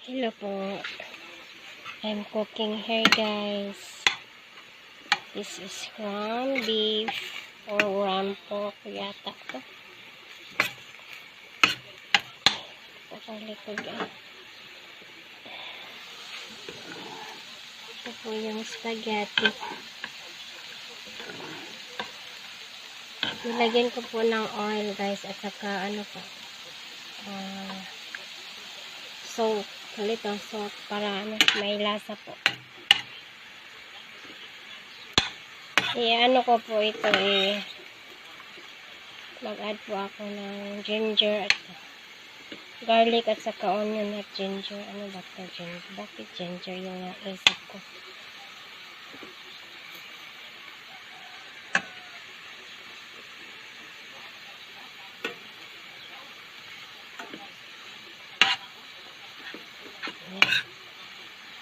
Hello po. I'm cooking here, guys. This is ground beef or ground pork yata to. Pakalikod yan. Ito po yung spaghetti. Nilagyan ko po ng oil, guys, at saka ano pa, salt. Little salt para ano, may lasa po. Ano ko po ito mag-add po ako ng ginger at garlic at saka onion at ginger. Ano ba ito ginger? Bakit ginger yung naisip ko?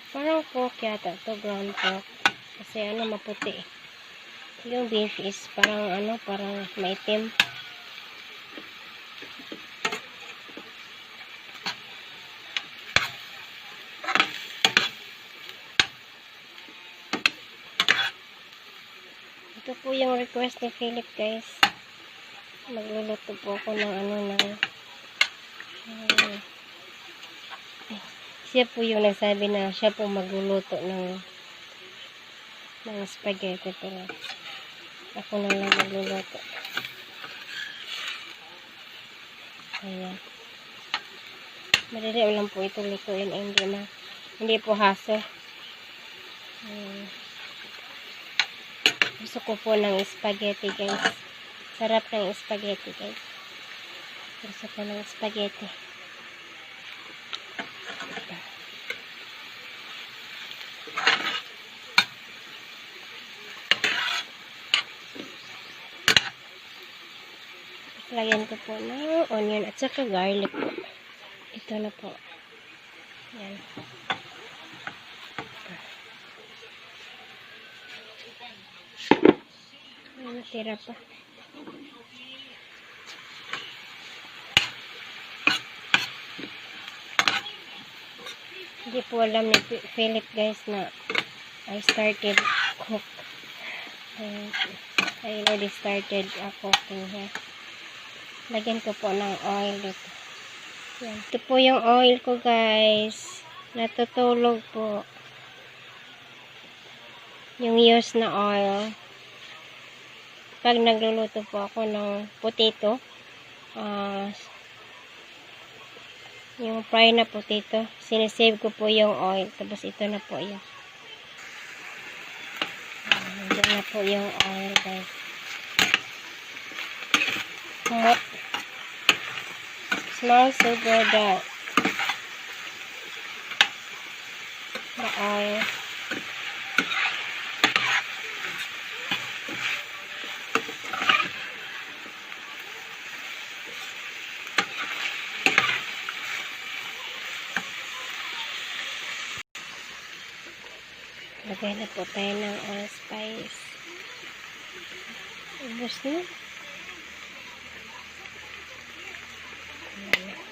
Parang pork yata ito, ground pork. Kasi ano, maputi. Yung beef is parang ano, parang maitim. Ito po yung request ni Philip, guys. Magluluto po ako ng ano ng siya po yung nagsabi na siya po magluluto ng spaghetti, pero ako na lang magluluto. Ayan. Madali lang po ito lutuin. Hindi po hassle. Gusto ko po ng spaghetti, guys. Sarap ng spaghetti, guys. Gusto ko ng spaghetti. Lagyan ko po ng onion at saka garlic po. Ito na po. Yan. Tira pa. Hindi po alam ni Philip, guys, na I started cook. I already started cooking here. Lagyan ko po ng oil dito. Yan. Ito po yung oil ko, guys. Natutulog po. Yung used na oil. Pag nagluluto po ako ng potato, yung fry na potato, sinesave ko po yung oil. Tapos ito na po yun. Diyan na po yung oil, guys. Hot. Smells so good, the oil. Lagay na po tayo ng allspice. Ubus na.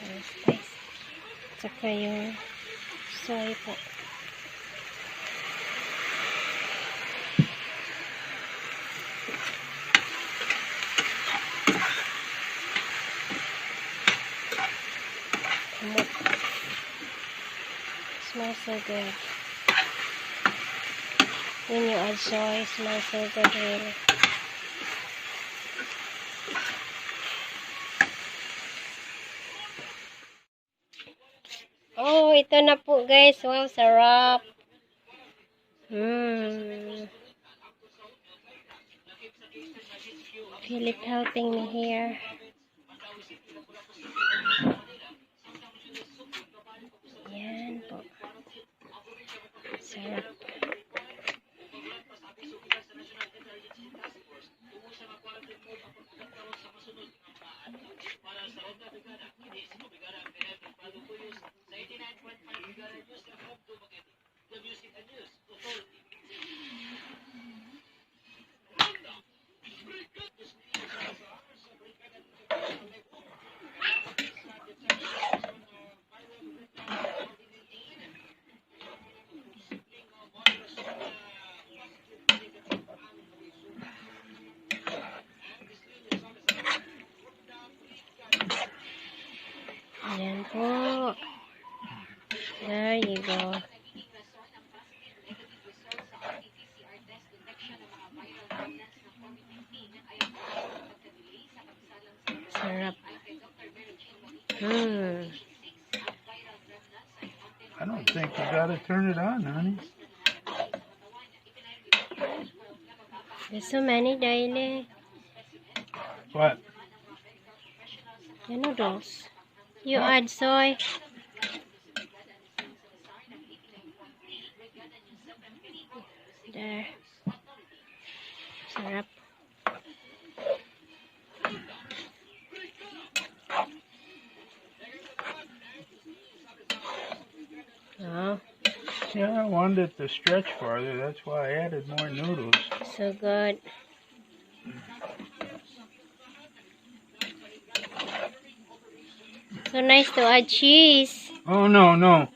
Allspice. Tsaka yung soy po. Smells so good. When you add soy, smells so good, really. Oh, ito na po, guys. Wow, sarap. Philip helping me here. Yan po. Sarap. There you go. Sarap. I don't think you gotta turn it on, honey. There's so many daily. What? The noodles. You add soy. There. Sarap. Oh, Yeah, I wanted it to stretch farther. That's why I added more noodles. so good. So nice to add cheese. Oh, no.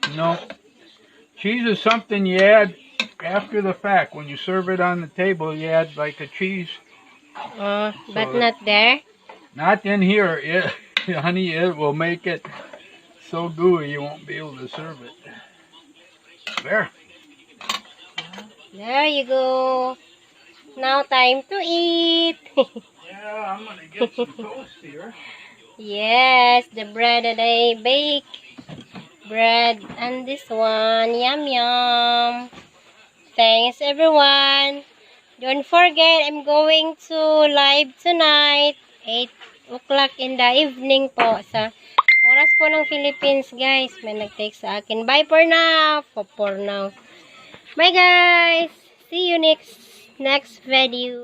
Cheese is something you add after the fact. When you serve it on the table, you add like a cheese. But So not there. Not in here. Honey, it will make it so gooey you won't be able to serve it. There. There you go. Now time to eat. Yeah, I'm gonna get some toast here. Yes, the bread that I bake. Bread and this one. Yum yum. Thanks everyone. Don't forget, I'm going to live tonight. 8 o'clock in the evening po. Sa oras po ng Philippines, guys. May nag-text sa akin. Bye for now. For now. Bye guys. See you next video.